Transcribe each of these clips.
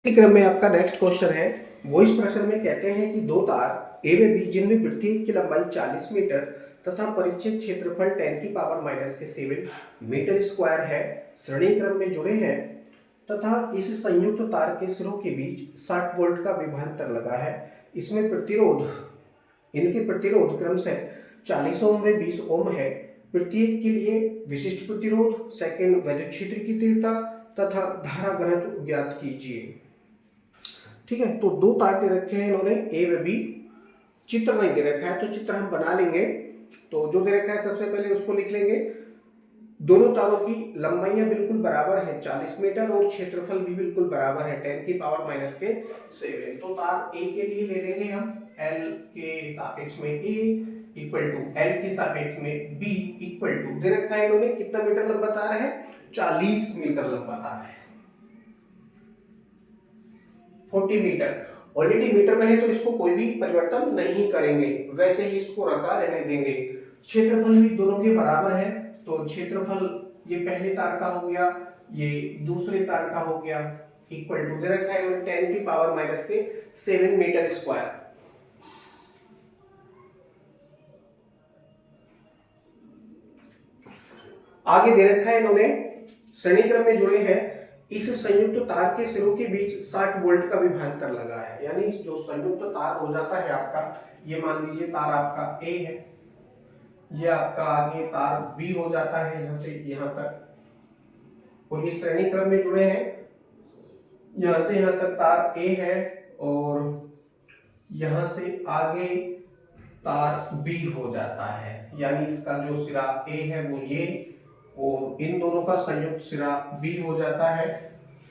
इसी क्रम में आपका नेक्स्ट क्वेश्चन है। वो इस प्रश्न में कहते हैं कि दो तार ए व बी जिनमें प्रत्येक की लंबाई 40 मीटर तथा परिचित क्षेत्रफल 10 की पावर माइनस के 7 मीटर स्क्वायर है, श्रेणी क्रम में जुड़े हैं तथा इस संयुक्त तार के सिरों के बीच 60 वोल्ट का विभवांतर लगा है। इसमें प्रतिरोध, इनके प्रतिरोध क्रम से 40 ओम व 20 ओम है। प्रत्येक के लिए विशिष्ट प्रतिरोध, सेकंड विद्युत क्षेत्र की तीव्रता तथा धारा घनत्व ज्ञात कीजिए। ठीक है, तो दो तार दे रखे हैं इन्होंने ए व बी, चित्र नहीं दे रखा है तो चित्र हम बना लेंगे। तो जो दे रखा है सबसे पहले उसको लिख लेंगे। दोनों तारों की लंबाइयां बिल्कुल बराबर है 40 मीटर और क्षेत्रफल भी बिल्कुल बराबर है 10 की पावर माइनस के 7। तो तार ए के लिए ले लेंगे हम एल के सापेक्ष में ए इक्वल टू एल के सापेक्ष में बी इक्वल टू दे रखा है इन्होंने कितना मीटर लंबा तार है, 40 मीटर लंबा तार है, 40 मीटर। ऑलरेडी मीटर में है तो इसको कोई भी परिवर्तन नहीं करेंगे, वैसे ही इसको रखा रहने देंगे। क्षेत्रफल भी दोनों के बराबर है, तो क्षेत्रफल ये पहले तार का हो गया, ये दूसरे तार का हो गया, इक्वल टू दे रखा है 10 की पावर माइनस के 7 मीटर स्क्वायर। आगे दे रखा है इन्होंने श्रेणी क्रम में जुड़े हैं। इस संयुक्त तार के सिरों के बीच 60 वोल्ट का विभवांतर लगा है, यानी जो संयुक्त तार हो जाता है आपका, ये मान लीजिए तार आपका ए है, ये आपका आगे तार बी हो जाता है यहां से यहां तक, और ये श्रेणी क्रम में जुड़े हैं। यहां से यहां तक तार ए है और यहां से आगे तार बी हो जाता है, यानी इसका जो सिरा ए है वो ये, और इन दोनों का संयुक्त सिरा बी हो जाता है।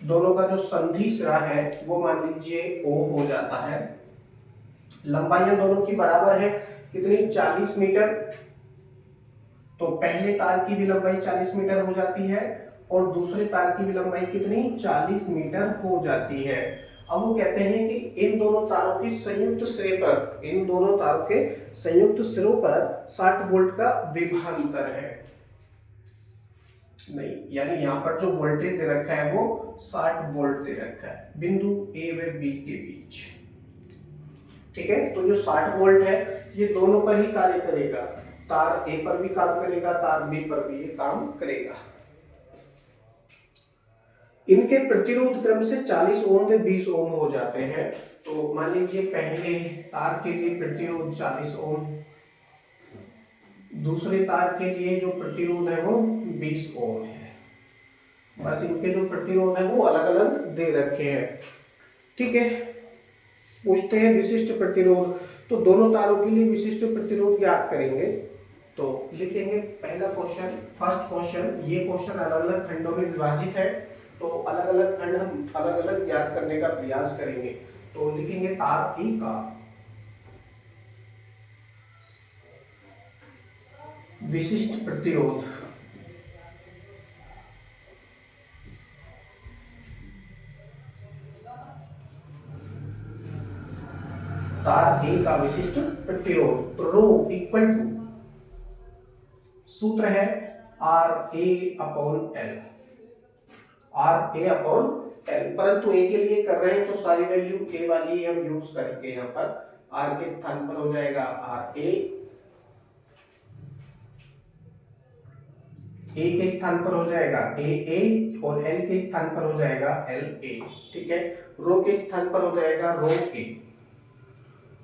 दोनों का जो संधि सिरा है वो मान लीजिए ओ हो जाता है। लंबाइयां दोनों की बराबर है, कितनी, 40 मीटर। तो पहले तार की भी लंबाई 40 मीटर हो जाती है और दूसरे तार की भी लंबाई कितनी, 40 मीटर हो जाती है। अब वो कहते हैं कि इन दोनों तारों के संयुक्त सिरे पर, इन दोनों तारों के संयुक्त सिरों पर 60 वोल्ट का विभवांतर है। नहीं, यानी यहाँ पर जो वोल्टेज दे रखा है वो 60 वोल्ट दे रखा है बिंदु ए व बी के बीच। ठीक है, तो जो 60 वोल्ट है ये दोनों पर ही कार्य करेगा, तार ए पर भी काम करेगा, तार बी पर भी ये काम करेगा। इनके प्रतिरोध क्रम से 40 ओम व 20 ओम हो जाते हैं। तो मान लीजिए पहले तार के लिए प्रतिरोध 40 ओम, दूसरे तार के लिए जो प्रतिरोध है वो 20 ओम है। बस इनके जो प्रतिरोध है वो अलग अलग दे रखे हैं। ठीक है, पूछते हैं विशिष्ट प्रतिरोध। तो दोनों तारों के लिए विशिष्ट प्रतिरोध ज्ञात करेंगे। तो लिखेंगे पहला क्वेश्चन, फर्स्ट क्वेश्चन, ये क्वेश्चन अलग अलग खंडों में विभाजित है, तो अलग अलग खंड हम अलग अलग ज्ञात करने का प्रयास करेंगे। तो लिखेंगे तार ए का विशिष्ट प्रतिरोध, तार ए का विशिष्ट प्रतिरोध रो इक्वल टू, सूत्र है R A upon L, R A upon L. परंतु ए के लिए कर रहे हैं तो सारी वैल्यू ए वाली हम यूज करेंगे। यहाँ पर आर के स्थान पर हो जाएगा आर ए के स्थान पर हो जाएगा ए और एल के स्थान पर हो जाएगा एल ए। ठीक है, रो के स्थान पर हो जाएगा रो ए।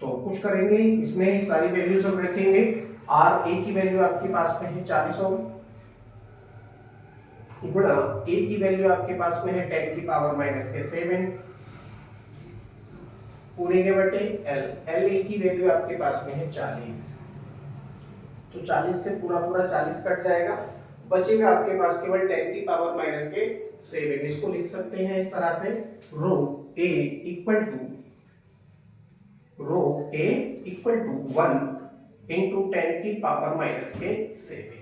तो कुछ करेंगे, इसमें सारी वैल्यूज हम रखेंगे। आर ए की वैल्यू आपके पास में है 40 ओम, गुणा ए की वैल्यू आपके पास में है 10 की पावर माइनस के 7 पूरे के बटे एल, एल ए की वैल्यू आपके पास में है 40। तो 40 से पूरा पूरा 40 कट जाएगा, बचेगा आपके पास केवल 10 की पावर माइनस के 7। इसको लिख सकते हैं इस तरह से, रो ए इक्वल टू 1 इंटू 10 की पावर माइनस के 7,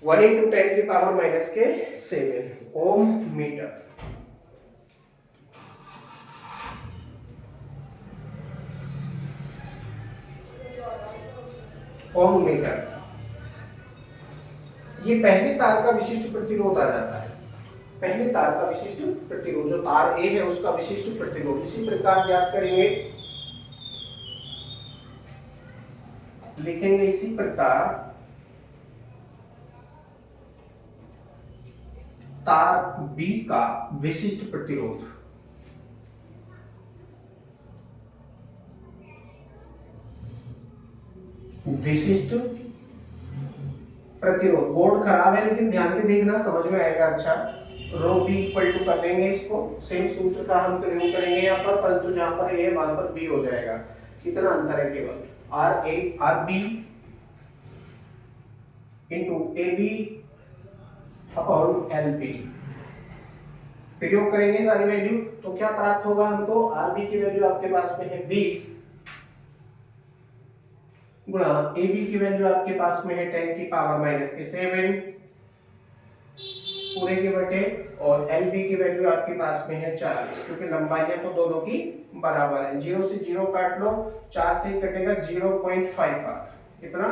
1 इंटू 10 की पावर माइनस के 7 ओम मीटर। ओम मीटर, ये पहले तार का विशिष्ट प्रतिरोध आ जाता है। पहले तार का विशिष्ट प्रतिरोध, जो तार ए है उसका विशिष्ट प्रतिरोध इसी प्रकार ज्ञात करेंगे, लिखेंगे इसी प्रकार तार बी का विशिष्ट प्रतिरोध। विशिष्ट प्रतिरोध, बोर्ड खराब है लेकिन ध्यान से देखना, समझ में आएगा। अच्छा, रो बी इक्वल टू कर देंगे इसको, सेम सूत्र का हम प्रयोग करेंगे यहाँ पर, परंतु जहां पर ए है वहां पर बी हो जाएगा। कितना अंतर है, केवल R B into A B upon L B. प्रयोग करेंगे सारी वैल्यू तो क्या प्राप्त होगा हमको, आर बी की वैल्यू आपके पास में है 20 गुणा ए बी की वैल्यू आपके पास में है 10 की पावर माइनस के 7 पूरे के बटे, और एल बी की वैल्यू आपके पास में है 40, क्योंकि लंबाइयां तो दोनों की बराबर है। 0 से 0 काट लो, 4 से कटेगा 0.5 बार, कितना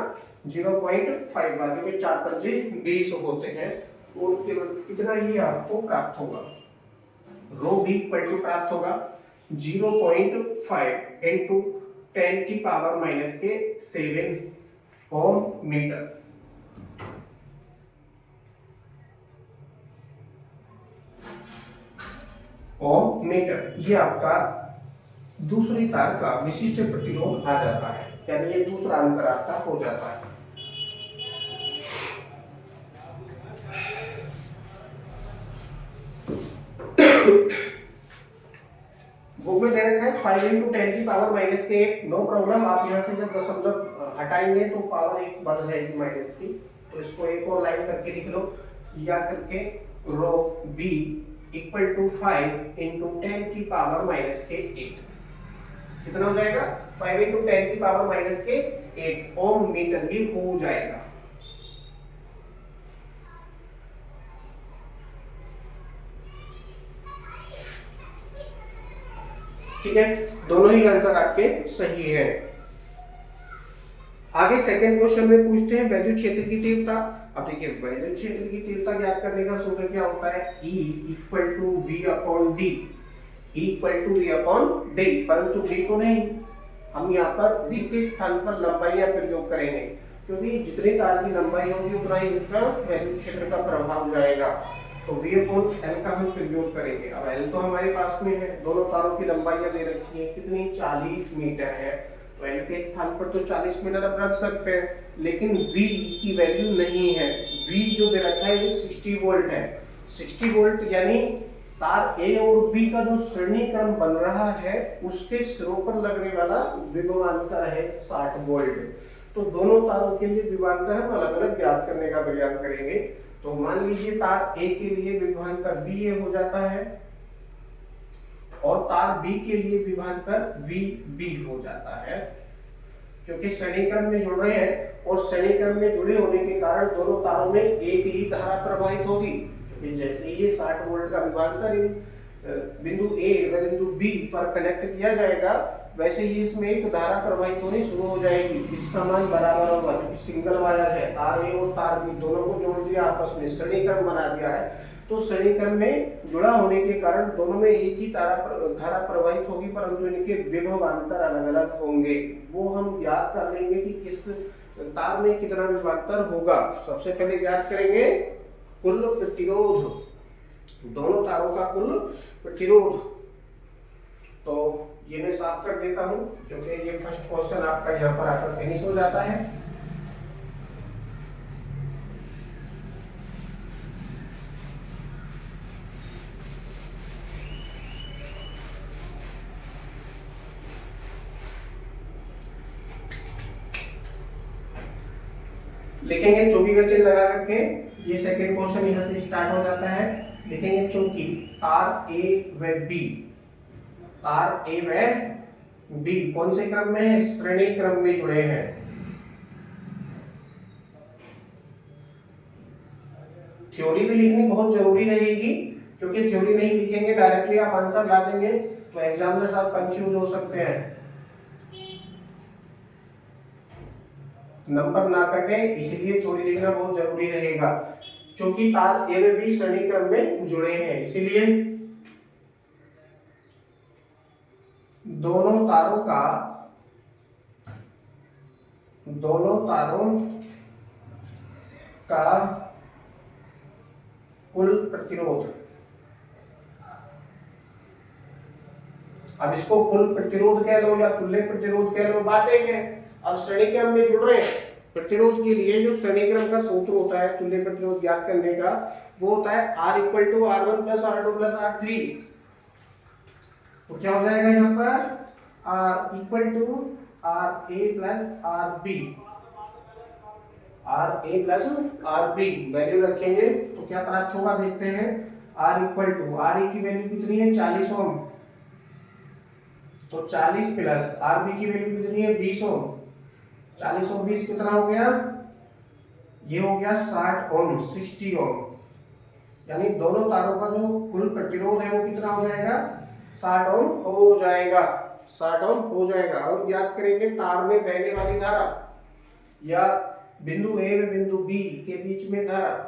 0.5 बार, क्योंकि 4 पंजे 20 होते हैं, और केवल इतना ही आपको प्राप्त होगा। रो बी इक्वल टू प्राप्त होगा 0.5 इंटू 10 की पावर माइनस के 7 ओम मीटर। ओम मीटर, ये आपका दूसरी तार का विशिष्ट प्रतिरोध आ जाता है, यानी ये दूसरा आंसर आपका हो जाता है। बुक में दे रखा है 5 इंटू 10 की पावर माइनस के 1, नो प्रॉब्लम। आप यहाँ से जब दशमलव हटाएंगे तो पावर 1 बढ़ जाएगी माइनस की, तो इसको एक और लाइन करके लिख लो, या करके रो बी इक्वल टू 5 इंटू 10 की पावर माइनस के 8, कितना हो जाएगा 5 इंटू 10 की पावर माइनस के 8 ओम मीटर भी हो जाएगा। ठीक है, दोनों ही आंसर आपके सही है। आगे सेकंड क्वेश्चन में पूछते हैं वैद्युत क्षेत्र की तीव्रता। अब देखिए वैद्युत क्षेत्र की तीव्रता ज्ञात करने का सूत्र क्या होता है, E equal to V upon D, E equal to V upon D, परंतु D को नहीं, हम यहाँ पर D के स्थान पर लंबाइयां प्रयोग करेंगे, क्योंकि जितनी तार की लंबाई होगी उतना ही उसका वैद्युत क्षेत्र का प्रभाव जाएगा। तो V अपॉन L का हम प्रयोग करेंगे। अब L तो हमारे पास में है, दोनों तारों की लंबाइयां दे रखी है, कितनी 40 मीटर है, तो L के स्थान पर तो 40 मीटर अब रख सकते हैं, लेकिन V की वैल्यू नहीं है। V जो दे रखा है ये 60 वोल्ट है, 60 वोल्ट यानी तार A और B का जो श्रेणी क्रम बन रहा है उसके सिरों पर लगने वाला विभवांतर है 60 वोल्ट। तो दोनों तारों के लिए विभवांतर हम अलग अलग ज्ञात करने का प्रयास करेंगे। तो मान लीजिए तार A के लिए विभवांतर VA हो जाता है और तार B के लिए विभवांतर VB हो जाता है, क्योंकि श्रेणी क्रम में जुड़ रहे हैं और श्रेणी क्रम में जुड़े होने के कारण दोनों तारों में एक ही धारा प्रवाहित होगी। क्योंकि जैसे ये 60 वोल्ट का विभवांतर बिंदु A व बिंदु B पर कनेक्ट किया जाएगा, वैसे ही इसमें एक धारा प्रवाहित होनी शुरू हो जाएगी, इसका मान बराबर होगा, क्योंकि सिंगल वायर है, तार A और तार B दोनों को जोड़ दिया आपस में, श्रेणी क्रम बना दिया है, तो श्रेणी क्रम में जुड़ा होने के कारण दोनों में एक ही धारा प्रवाहित होगी, परंतु इनके विभवांतर अलग अलग होंगे। वो हम ज्ञात कर लेंगे कि किस तार में कितना विभवांतर होगा। सबसे पहले ज्ञात करेंगे कुल प्रतिरोध, दोनों तारों का कुल प्रतिरोध। तो ये मैं साफ कर देता हूं, क्योंकि ये फर्स्ट क्वेश्चन आपका यहाँ पर आकर फिनिश हो जाता है। लिखेंगे चौकी का चिन्ह लगा करके, ये सेकंड क्वेश्चन यहाँ से स्टार्ट हो जाता है। लिखेंगे चौकी, तार A व B, तार A व B कौन से क्रम में है, श्रेणी क्रम में जुड़े हैं। थ्योरी भी लिखनी बहुत जरूरी रहेगी, क्योंकि थ्योरी नहीं लिखेंगे डायरेक्टली आप आंसर ला देंगे तो एग्जामिनर साहब कंफ्यूज हो सकते हैं, नंबर ना कटे, इसलिए थ्योरी लिखना बहुत जरूरी रहेगा। चूंकि तार ए व बी श्रेणी क्रम में जुड़े हैं, इसीलिए दोनों तारों का कुल प्रतिरोध, अब इसको कुल प्रतिरोध कह लो या तुल्य प्रतिरोध कह लो, बात एक है। अब श्रेणी क्रम में जुड़ रहे हैं, प्रतिरोध के लिए जो श्रेणी क्रम का सूत्र होता है तुल्य प्रतिरोध ज्ञात करने का, वो होता है R equal to R1 plus R2 plus R3। तो क्या हो जाएगा यहाँ पर R equal to RA plus RB, RA plus RB वैल्यू रखेंगे तो क्या प्राप्त होगा देखते हैं। R इक्वल टू RA की वैल्यू कितनी है 40 ओम, तो 40 प्लस RB की वैल्यू कितनी है 20 ओम, 40 और 20 कितना हो गया, ये हो गया 60 ओम, 60 ओम। यानी दोनों तारों का जो कुल प्रतिरोध है वो कितना हो जाएगा 60 ओम हो जाएगा, 60 ओम हो जाएगा। और ज्ञात करेंगे तार में बहने वाली धारा या बिंदु ए व बिंदु बी के बीच में धारा।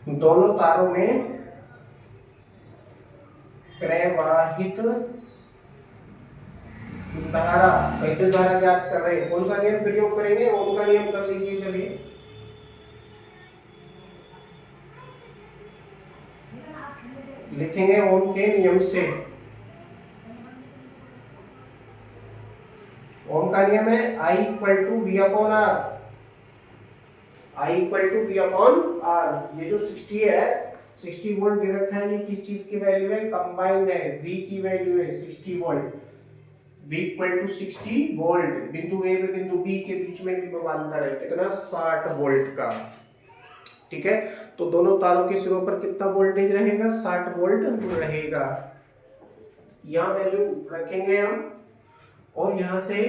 दोनों तारों में प्रवाहित धारा, वैद्युत धारा ज्ञात कर रहे हैं, कौन सा नियम प्रयोग करेंगे, ओम का नियम कर लीजिए। चलिए लिखेंगे ओम के नियम से। ओम का नियम है I equal to V upon R, I equal to V upon R। ये जो 60 है 60 वोल्ट दे रखा है, ये किस चीज की वैल्यू है, कंबाइंड है, V की वैल्यू है 60 volt, V equal to 60 volt. बिंदु A व बिंदु B के बीच में विभवांतर है कितना 60 वोल्ट का, ठीक है। तो दोनों तारों के सिरों पर कितना वोल्टेज रहेगा 60 वोल्ट रहेगा। यहाँ वैल्यू रखेंगे हम और यहाँ से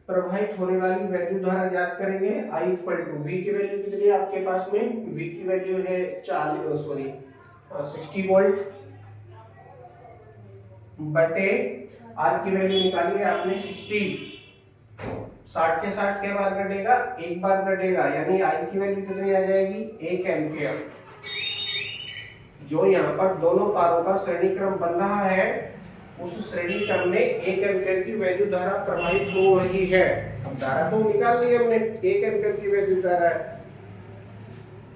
प्रवाहित होने वाली वैद्युत धारा ज्ञात करेंगे। I इक्वल टू V की वैल्यू कितनी है आपके पास में, V की वैल्यू है 60 वोल्ट बटे R की वैल्यू निकाली है आपने 60। 60 से 60 क्या बार घटेगा, एक बार घटेगा, यानी I की वैल्यू कितनी आ जाएगी 1 एम्पियर। जो यहाँ पर दोनों तारों का श्रेणी क्रम बन रहा है उस श्रेणी क्रम में 1 एम्पियर की वैद्युत धारा प्रवाहित हो रही है। अब धारा तो निकाल ली हमने, 1 एम्पियर की वैद्युत धारा है।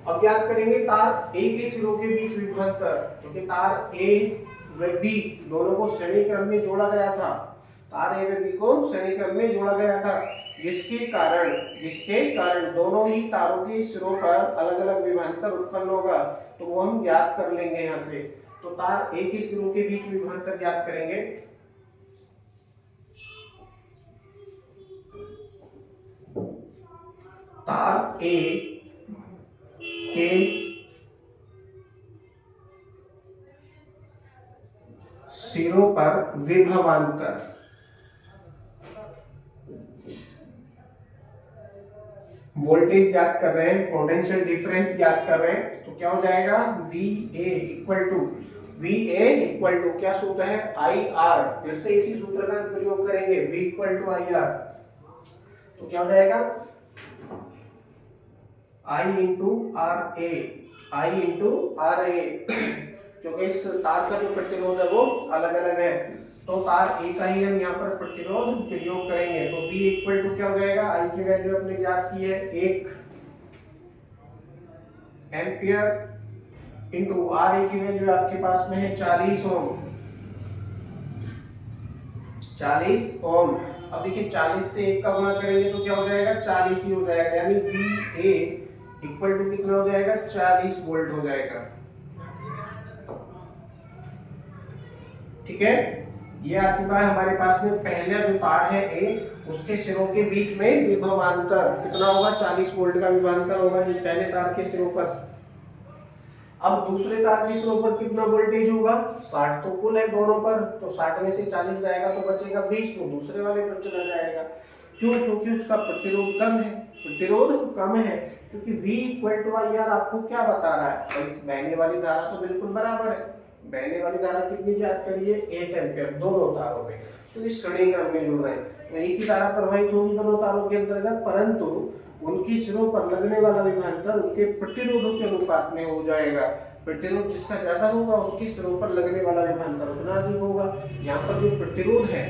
अब याद करेंगे तार ए के सिरों के बीच विभवांतर, क्योंकि तार ए व बी दोनों को श्रेणी क्रम में जोड़ा गया था, तार ए व बी को श्रेणी क्रम में जोड़ा गया था, जिसके कारण दोनों ही तारों के सिरों पर अलग अलग विभवांतर उत्पन्न होगा। तो वो हम ज्ञात कर लेंगे यहाँ से। तो तार ए के सिरों के बीच विभवांतर ज्ञात करेंगे। तार ए के सिरों पर विभवांतर, वोल्टेज ज्ञात कर रहे हैं, पोटेंशियल डिफरेंस ज्ञात कर रहे हैं। तो क्या हो जाएगा VA इक्वल टू क्या सूत्र है IR, फिर से इसी सूत्र का प्रयोग करेंगे, V इक्वल टू IR। तो क्या हो जाएगा I इंटू RA, क्योंकि इस तार का जो प्रतिरोध है वो अलग अलग है, तो तार ए का ही हम यहाँ पर प्रतिरोध प्रयोग करेंगे। तो V इक्वल टू क्या हो जाएगा, I की वैल्यू अपने ज्ञात की है 1 एम्पियर इंटू RA की वैल्यू आपके पास में है 40 ओम, 40 ओम। अब देखिए 40 से 1 का गुणा करेंगे तो क्या हो जाएगा 40 ही हो जाएगा, यानी VA इक्वल टू कितना हो जाएगा 40 वोल्ट हो जाएगा, ठीक है। ये आ चुका है हमारे पास में। पहला जो तार है ए, उसके सिरों के बीच में विभवांतर कितना होगा 40 वोल्ट का विभवांतर होगा जो पहले तार के सिरों पर। अब दूसरे तार के सिरों पर कितना वोल्टेज होगा 60, तो कुल है दोनों पर, तो 60 में से 40 जाएगा तो बचेगा 20, तो दूसरे वाले पर चला जाएगा। क्यों, क्योंकि उसका प्रतिरोध कम है। प्रतिरोध कम है, क्योंकि V equal to I R आपको क्या बता रहा है, बहने वाली धारा तो बिल्कुल बराबर है। बहने वाली धारा कितनी ज्ञात करिए, 1 एम्पियर दोनों तारों में, तो इस श्रेणी क्रम में जुड़ रहे हैं, तो एक ही धारा प्रवाहित होगी दोनों तारों के अंतर्गत, परंतु उनकी सिरों पर लगने वाला विभवांतर उनके प्रतिरोधों के अनुपात में हो जाएगा। प्रतिरोध जिसका ज्यादा होगा उसकी सिरों पर लगने वाला विभवांतर उतना अधिक होगा। यहाँ पर जो प्रतिरोध है,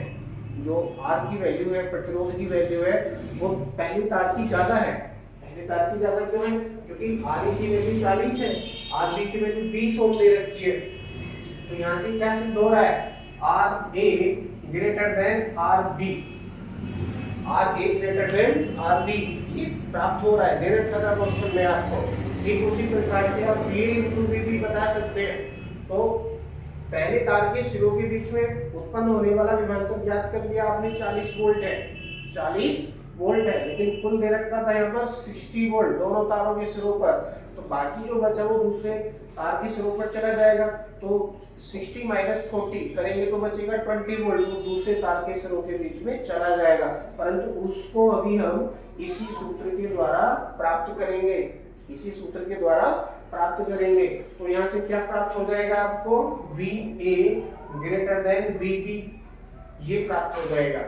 जो R की वैल्यू है, प्रतिरोध की वैल्यू है, वो पहली तार की ज्यादा है। पहली तार की ज्यादा क्यों है, क्योंकि RA की वैल्यू 40 है, RB की वैल्यू 20 ओम दे रखी है। तो यहाँ से क्या सिद्ध हो रहा है, RA greater than RB, RA greater than RB, ये प्राप्त हो रहा है, दे रखा था क्वेश्चन में आपको। ठीक उसी प्रकार से आप VA into VB बता सकते हैं। तो पहले तार के सिरों के बीच में उत्पन्न होने वाला विभवांतर ज्ञात कर लिया आपने, 40 वोल्ट है, 40 वोल्ट है, लेकिन कुल दे रखा था यहाँ पर 60 वोल्ट दोनों तारों के सिरों पर। तो बाकी जो बचा वो दूसरे तार के सिरों पर चला जाएगा, तो 60 माइनस 40 करेंगे तो बचेगा 20 वोल्ट, वो दूसरे तार के सिरों के बीच में चला जाएगा, परंतु उसको अभी हम इसी सूत्र के द्वारा प्राप्त करेंगे, इसी सूत्र के द्वारा प्राप्त करेंगे। तो यहाँ से क्या प्राप्त हो जाएगा आपको, VA ग्रेटर देन VB, ये प्राप्त हो जाएगा,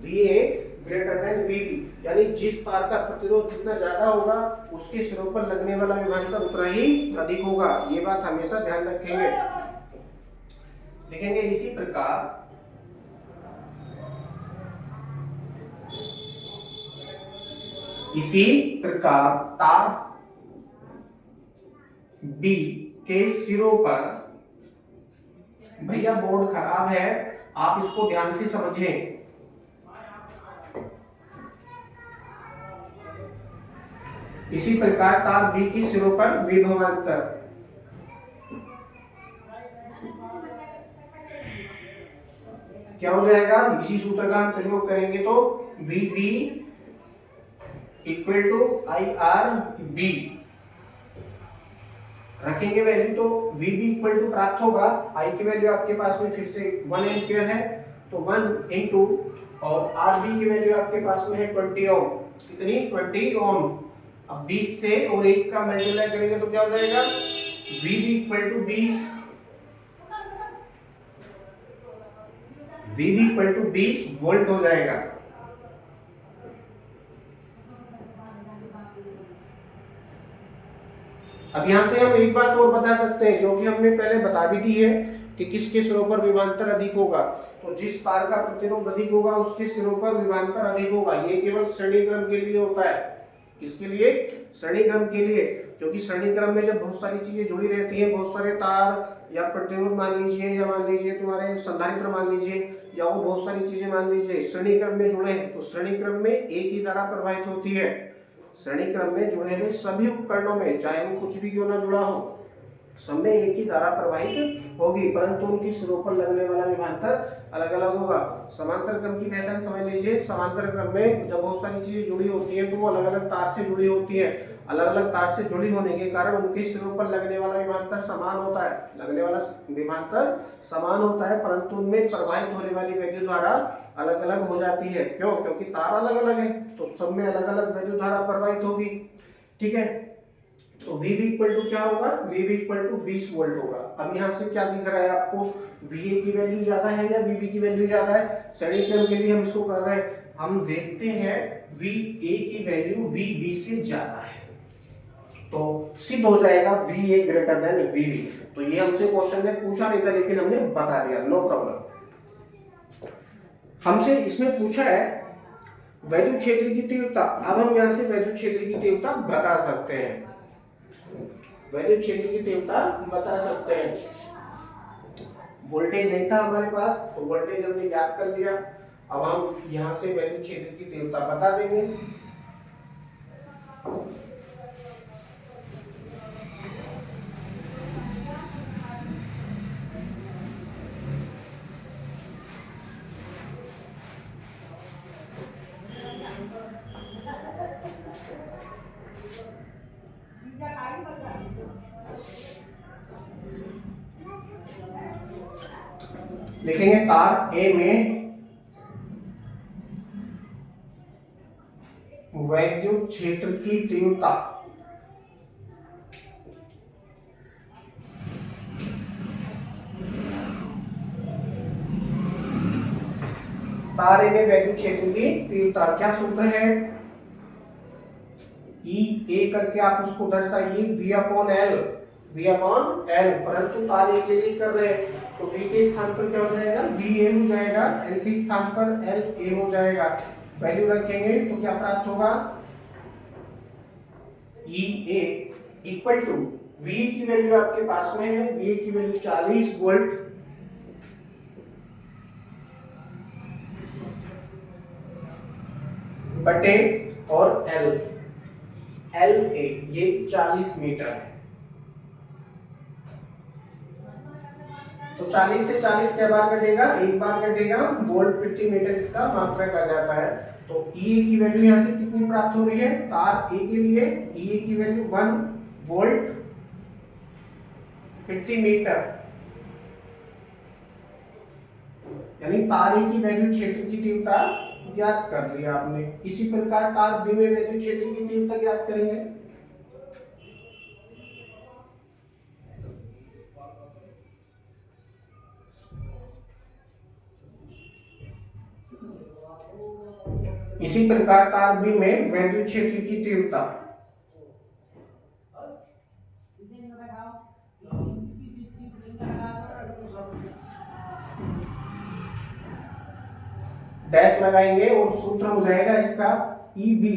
VA ग्रेटर देन VB, यानी जिस तार का प्रतिरोध जितना ज्यादा होगा उसके सिरों पर लगने वाला विभवांतर उतना ही अधिक होगा, ये बात हमेशा ध्यान रखेंगे। लिखेंगे इसी प्रकार तार B के सिरों पर, भैया बोर्ड खराब है, आप इसको ध्यान से समझें। इसी प्रकार तार B के सिरों पर विभवांतर क्या हो जाएगा, इसी सूत्र का हम प्रयोग करेंगे, तो VB इक्वल टू IRB रखेंगे वैल्यू, तो VB इक्वल टू प्राप्त होगा, I की वैल्यू आपके पास में फिर से 1 एम्पियर है, तो 1 इंटू, और RB की वैल्यू आपके पास में है 20 ओम, कितनी, 20 ओम। अब 20 से और 1 का मल्टीप्लाई करेंगे तो क्या हो जाएगा, VB equal to 20, VB equal to 20 volt हो जाएगा। अब यहां से हम एक बात और बता सकते हैं, जो कि हमने पहले बता भी दी है, कि किसके सिरों पर विभवांतर अधिक होगा, तो जिस तार का प्रतिरोध अधिक होगा उसके सिरों पर विभवांतर अधिक होगा। ये केवल श्रेणी क्रम के लिए होता है, किसके लिए, श्रेणी क्रम के लिए, क्योंकि श्रेणी क्रम में जब बहुत सारी चीजें जुड़ी रहती हैं, बहुत सारे तार या प्रतिरोध मान लीजिए, या मान लीजिए तुम्हारे संधारित्र मान लीजिए, या वो बहुत सारी चीजें मान लीजिए श्रेणी क्रम में जुड़े हैं, तो श्रेणी क्रम में एक ही धारा प्रवाहित होती है। श्रेणी क्रम में जुड़े हुए सभी उपकरणों में, चाहे वो कुछ भी क्यों ना जुड़ा हो, सब में एक ही धारा प्रवाहित होगी, परंतु उनके सिरों पर लगने वाला विभवांतर अलग अलग होगा। समांतर क्रम की पहचान समझ लीजिए, समांतर क्रम में जब बहुत सारी चीजें जुड़ी होती हैं तो वो अलग अलग तार से जुड़ी होती है, अलग अलग तार से जुड़ी होने के कारण उनके सिरों पर लगने वाला विभवांतर समान होता है, लगने वाला विभवांतर समान होता है, परंतु उनमें प्रवाहित होने वाली वैद्युत धारा अलग अलग हो जाती है। क्यों, क्योंकि तार अलग अलग है, तो सब में अलग अलग वैद्युत धारा प्रवाहित होगी। ठीक है, तो VB इक्वल टू क्या होगा, VB इक्वल टू 20 वोल्ट होगा। अब यहाँ से क्या दिख रहा है आपको, VA की वैल्यू ज्यादा है या VB की वैल्यू ज्यादा है, श्रेणी क्रम के लिए हम इसको कर रहे हैं, हम देखते हैं VA की वैल्यू VB से ज्यादा है, तो सिद्ध हो जाएगा VA ग्रेटर देन VB। तो ये हमसे क्वेश्चन में पूछा नहीं था, लेकिन हमने बता दिया, नो प्रॉब्लम। हमसे इसमें पूछा है वैद्युत क्षेत्र की तीव्रता, अब हम यहाँ से वैद्युत क्षेत्र की तीव्रता बता सकते हैं, वैद्युत क्षेत्र की तीव्रता बता सकते हैं। वोल्टेज नहीं था हमारे पास, तो वोल्टेज हमने ज्ञात कर लिया, अब हम यहाँ से वैद्युत क्षेत्र की तीव्रता बता देंगे। लिखेंगे तार A में वैद्युत क्षेत्र की तीव्रता तारे में वैद्युत क्षेत्र की तीव्रता क्या सूत्र है, ई ए करके आप उसको दर्शाइए V upon L, V upon L, परंतु तारे के लिए कर रहे हैं तो वी के स्थान पर क्या हो जाएगा, वी ए हो जाएगा, एल के स्थान पर एल ए हो जाएगा। वैल्यू रखेंगे तो क्या प्राप्त होगा, ई ए इक्वल टू वी की वैल्यू आपके पास में है, वी की वैल्यू 40 वोल्ट बटे और एल, एल ए ये 40 मीटर है, तो 40 से 40 क्या बार कटेगा, एक बार कटेगा, वोल्ट प्रति मीटर इसका मात्रक आ जाता है। तो ई ए की वैल्यू यहाँ से कितनी प्राप्त हो रही है, तार ए के लिए ई ए की वैल्यू 1 वोल्ट प्रति मीटर, यानी तार ए की वैल्यू क्षेत्र की तीव्रता ज्ञात कर लिया आपने। इसी प्रकार तार बी में वैद्युत क्षेत्र की तीव्रता ज्ञात करेंगे। इसी प्रकार तार बी में वैद्युत क्षेत्र की तीव्रता डैश लगाएंगे और सूत्र हो जाएगा इसका E B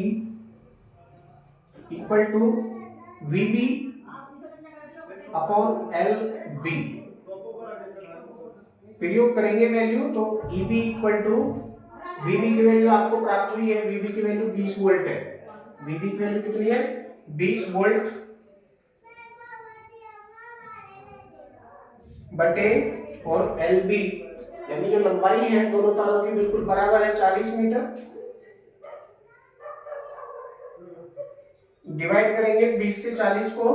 equal to V B upon L B, प्रयोग करेंगे वैल्यू तो E B equal to V B की वैल्यू आपको प्राप्त हुई है, वी बी की वैल्यू 20 वोल्ट है, वी बी की वैल्यू कितनी है 20 वोल्ट बटे और एल बी, यानी जो लंबाई है दोनों तारों की बिल्कुल बराबर है 40 मीटर, डिवाइड करेंगे 20 से 40 को,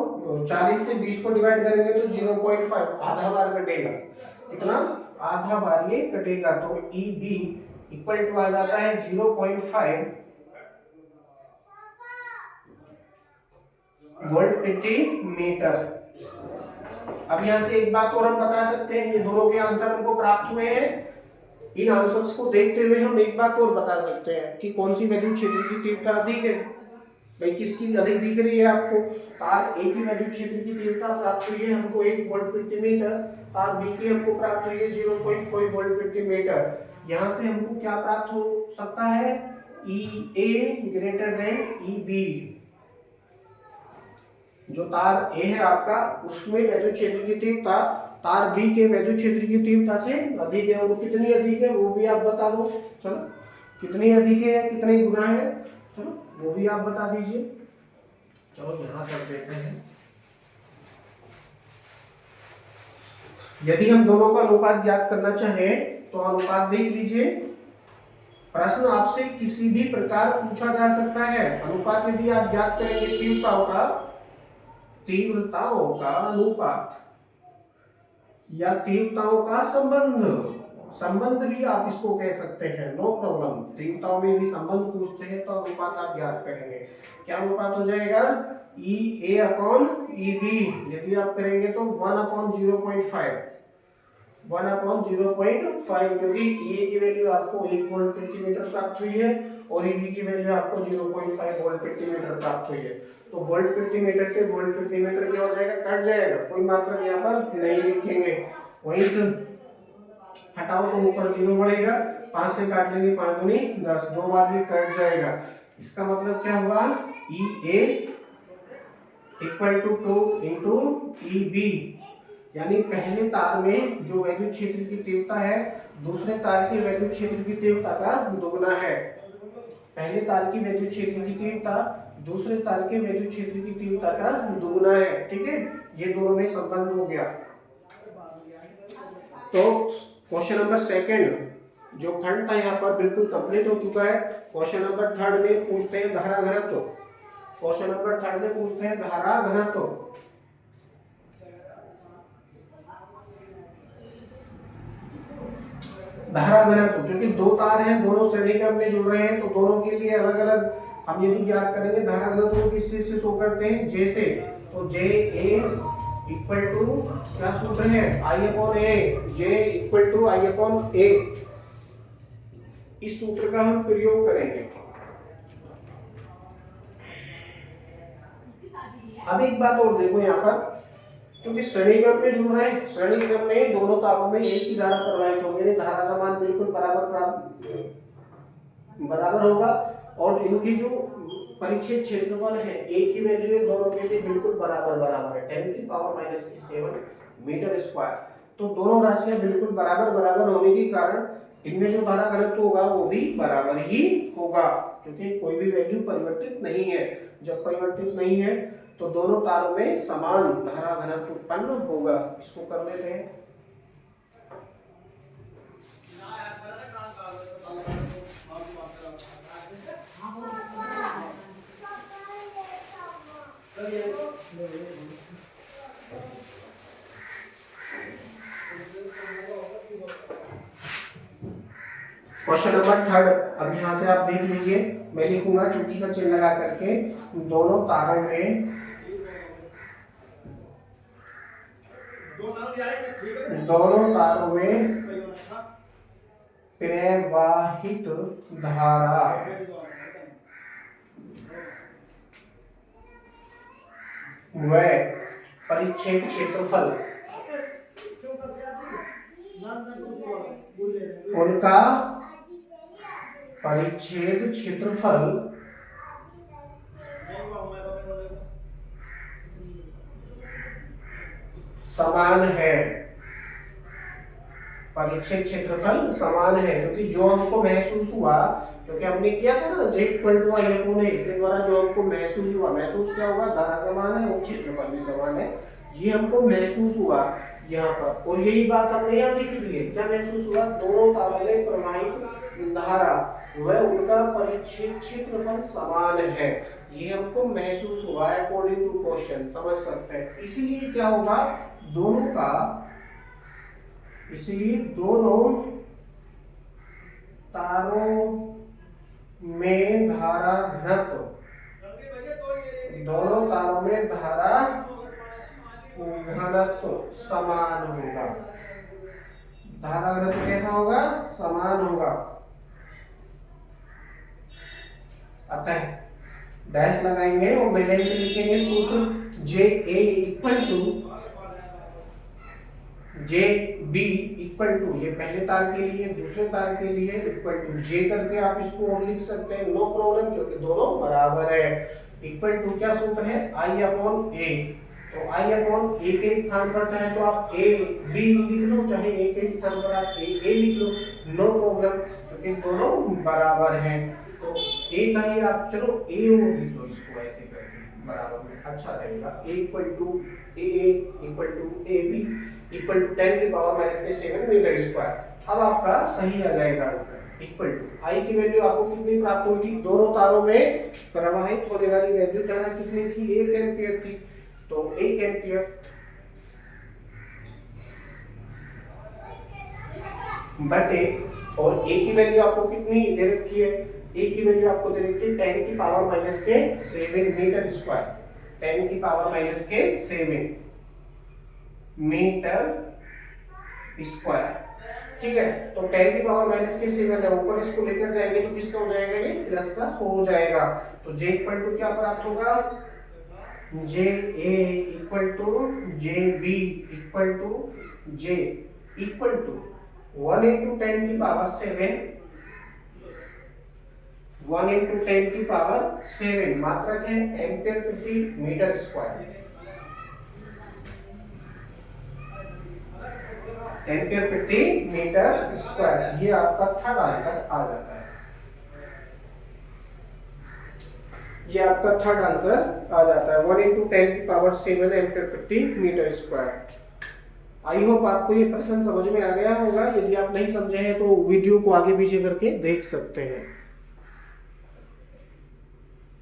40 से 20 को डिवाइड करेंगे तो 0.5 आधा बार कटेगा, कितना आधा बार ये कटेगा, तो ई बी इक्वल टू आ जाता है 0.5 वोल्ट प्रति मीटर। अब यहां से एक बात और हम बता सकते हैं, ये दोनों के आंसर हमको प्राप्त हुए हैं, इन आंसर्स को देखते हुए हम एक बात और बता सकते हैं कि कौन सी वैद्युत क्षेत्र की तीव्रता अधिक है। भाई किसकी अधिक दिख रही है आपको, तार ए की वैद्युत क्षेत्र की तीव्रता प्राप्त हुई है हमको 1 वोल्ट प्रति मीटर, तार बी की हमको प्राप्त हुई है 0.5 वोल्ट प्रति मीटर। यहाँ से हमको क्या प्राप्त हो सकता है, ई ए ग्रेटर देन ई बी, जो तार ए है आपका उसमें वैद्युत क्षेत्र की तीव्रता तार बी के वैद्युत क्षेत्र की तीव्रता से अधिक है, वो कितनी अधिक है वो भी आप बता दो, चलो कितनी अधिक है, कितने गुना है, चलो वो भी आप बता दीजिए। चलो यहां कर देते हैं, यदि हम दोनों का अनुपात ज्ञात करना चाहें तो अनुपात देख लीजिए, प्रश्न आपसे किसी भी प्रकार पूछा जा सकता है, अनुपात यदि आप ज्ञात करेंगे तीव्रताओं का अनुपात या तीव्रताओं का संबंध, संबंध भी आप इसको कह सकते हैं, नो प्रॉब्लम, तीव्रताओं में यदि संबंध पूछते हैं तो अनुपात आप ज्ञात करेंगे। क्या अनुपात हो जाएगा, ई ए अपॉन ई बी, यदि आप करेंगे तो 1/0.5, 1/0.5, क्योंकि ई ए की वैल्यू आपको 1 वोल्ट प्रति मीटर प्राप्त हुई है और ई बी की वैल्यू आपको 0.5 वोल्ट प्रति मीटर प्राप्त हुई है, तो वोल्ट प्रति मीटर से वोल्ट प्रति मीटर क्या हो जाएगा, कट जाएगा, कोई मात्रा यहाँ पर नहीं लिखेंगे, वहीं तो हटाओ तो ऊपर 0 बढ़ेगा, 5 से काट लेंगे 5 दूनी 10, 2 बार भी कट जाएगा, इसका मतलब क्या हुआ, E A equal to 2 into E B, यानी पहले तार में जो वैद्युत क्षेत्र की तीव्रता है दूसरे तार के वैद्युत क्षेत्र की तीव्रता का दोगुना है, पहले तार की वैद्युत क्षेत्र की तीव्रता दूसरे तार के वैद्युत क्षेत्र की तीव्रता का दोगुना है, ठीक है, ये दोनों में संबंध हो गया। तो क्वेश्चन नंबर सेकंड जो खंड था यहाँ पर बिल्कुल कंप्लीट हो चुका है। क्वेश्चन नंबर थर्ड में पूछते हैं धारा घनत्व, क्वेश्चन नंबर थर्ड में पूछते हैं धारा घनत्व, धारा घनत्व, क्योंकि दो तार हैं दोनों श्रेणी क्रम में जुड़ रहे हैं तो दोनों के लिए अलग अलग हम यदि ज्ञात करेंगे धारा घनत्व को किस चीज से शो करते हैं, जे से, तो जे ए इक्वल टू क्या सूत्र है, I upon A, J equal to I upon A, इस सूत्र का हम प्रयोग करेंगे। अब एक बात और देखो यहाँ पर, क्योंकि श्रेणी क्रम में जो है, श्रेणी क्रम में दोनों तारों में एक ही धारा प्रवाहित होगी, यानी धारा का मान बिल्कुल बराबर होगा, और इनकी जो परिच्छेद क्षेत्रफल है एक ही वैल्यू है, दोनों के लिए बिल्कुल बराबर है, 10⁻⁷ मीटर स्क्वायर। तो दोनों राशियां बिल्कुल बराबर होने के कारण इनमें जो धारा घनत्व होगा वो भी बराबर ही होगा, क्योंकि कोई भी वैल्यू परिवर्तित नहीं है। जब परिवर्तित नहीं है तो दोनों तारों में समान धारा घनत्व उत्पन्न होगा। इसको कर लेते हैं। क्वेश्चन नंबर 3, अब यहाँ से आप देख लीजिए, मैं लिखूंगा चुटकी का चिन्ह लगा करके, दोनों तारों में प्रवाहित धारा व परिच्छेद क्षेत्रफल उनका परिच्छेद क्षेत्रफल समान है। परिच्छेद क्षेत्रफल समान है, क्योंकि जो हमको महसूस हुआ, क्योंकि हमने किया था ना J = I अपॉन A, के द्वारा जो हमको महसूस क्या होगा, धारा समान है और क्षेत्रफल भी समान है, ये हमको महसूस हुआ यहाँ पर। और यही बात हमने यहाँ लिख दी है, क्या महसूस हुआ, दोनों तारों में प्रवाहित धारा वह उनका परिच्छेद क्षेत्रफल समान है, ये हमको महसूस हुआ अकॉर्डिंग टू क्वेश्चन, समझ सकते हैं। इसीलिए क्या होगा, इसलिए दोनों तारों में धारा घनत्व समान होगा। धारा घनत्व कैसा होगा, समान होगा। अतः डैश लगाएंगे और मेले से लिखेंगे सूत्र, J A equal to J B equal to, ये पहले तार के लिए, दूसरे तार के लिए इक्वल टू जे करके आप इसको और लिख सकते हैं, नो प्रॉब्लम, क्योंकि दोनों बराबर है। इक्वल टू क्या सूत्र है, आई अपॉन ए, तो आई अपॉन ए के स्थान पर चाहे तो आप ए बी लिख लो, चाहे ए के स्थान पर आप ए लिख लो, नो प्रॉब्लम, क्योंकि दोनों बराबर हैं। तो ए का ही आप चलो ए लिख लो, इसको ऐसे करके बराबर में अच्छा रहेगा। A equal to A B equal to 10⁻⁷ metre square. अब आपका सही आ जाएगा आंसर। इक्वल टू आई की वैल्यू आपको कितनी प्राप्त होगी, दोनों तारों में प्रवाहित होने वाली वैल्यू धारा कितनी थी, 1 एम्पियर थी, तो 1 एम्पियर बटे, और ए की वैल्यू आपको कितनी दे रखी है, ए की वैल्यू आपको दे रखी है 10⁻⁷ मीटर स्क्वायर, 10⁻⁷ मीटर स्क्वायर, ठीक है। तो 10⁻⁷ है, ऊपर इसको लेकर जाएंगे तो किसका हो जाएगा, ये प्लस का हो जाएगा। तो जे इक्वल टू क्या प्राप्त होगा, J A equal to J B equal to J equal to 1 × 10⁻⁷ मात्रक है एम्पियर प्रति मीटर स्क्वायर, एम्पियर प्रति मीटर स्क्वायर। ये आपका थर्ड आंसर आ जाता है, ये आपका थर्ड आंसर आ जाता है 1 × 10⁻⁷ एम्पियर प्रति मीटर स्क्वायर। आई होप आपको ये प्रश्न समझ में आ गया होगा। यदि आप नहीं समझे हैं तो वीडियो को आगे पीछे करके देख सकते हैं।